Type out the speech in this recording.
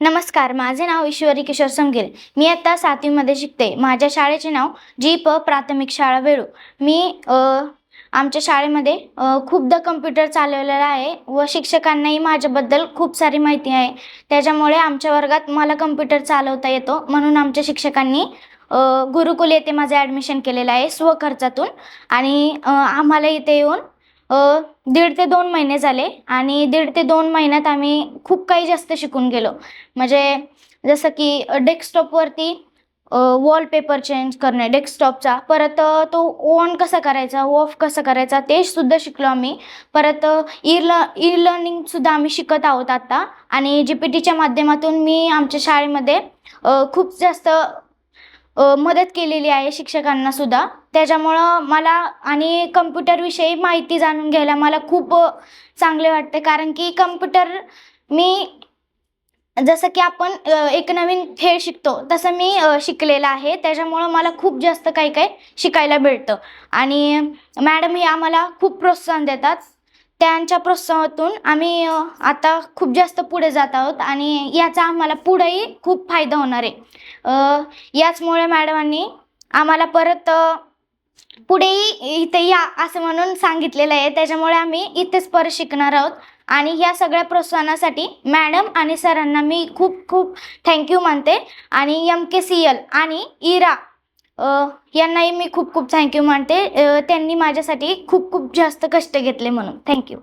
नमस्कार, माझे नाव ईश्वरी किशोर समगिरे. मी आता 7वी मध्ये शिकते. माझ्या शाळेचे नाव प्राथमिक शाळा वेळू. मी आमच्या शाळेमध्ये खूपदा कम्प्युटर चालवलेला आहे व शिक्षकांनाही माझ्याबद्दल खूप सारी माहिती आहे. त्याच्यामुळे आमच्या वर्गात मला कम्प्युटर चालवता येतो, म्हणून आमच्या शिक्षकांनी गुरुकुल येथे माझं ॲडमिशन केलेलं आहे स्वखर्चातून. आणि आम्हाला इथे येऊन 1.5 ते 2 महिने झाले आणि 1.5 ते 2 महिन्यात आम्ही खूप काही जास्त शिकून गेलो. म्हणजे जसं की डेस्कटॉपवरती वॉलपेपर चेंज करणे डेस्कटॉपचा, परत तो ऑन कसा करायचा, ऑफ कसा करायचा ते सुद्धा शिकलो आम्ही. परत ई लर्निंगसुद्धा आम्ही शिकत आहोत आता. आणि GPT माध्यमातून मी आमच्या शाळेमध्ये खूप जास्त मदत केलेली आहे शिक्षकांना सुद्धा. त्याच्यामुळं मला आणि कम्प्युटरविषयी माहिती जाणून घ्यायला मला खूप चांगले वाटते, कारण की कम्प्युटर मी जसं की आपण एक नवीन खेळ शिकतो तसं मी शिकलेलं आहे. त्याच्यामुळं मला खूप जास्त काही काही शिकायला भेटतं. आणि मॅडम ही आम्हाला खूप प्रोत्साहन देतात. त्यांच्या प्रोत्साहनातून आम्ही आता खूप जास्त पुढे जात आहोत आणि याचा आम्हाला पुढेही खूप फायदा होणार आहे. याचमुळे मॅडमांनी आम्हाला परत पुढेही इथे या असं म्हणून सांगितलेलं आहे. त्याच्यामुळे आम्ही इथेच परत शिकणार आहोत. आणि या सगळ्या प्रोत्साहनासाठी मॅडम आणि सरांना मी खूप खूप थँक्यू मानते. आणि MKCL आणि इरा यांनाही मी खूप खूप थँक्यू मानते. त्यांनी माझ्यासाठी खूप खूप जास्त कष्ट घेतले म्हणून. थँक्यू.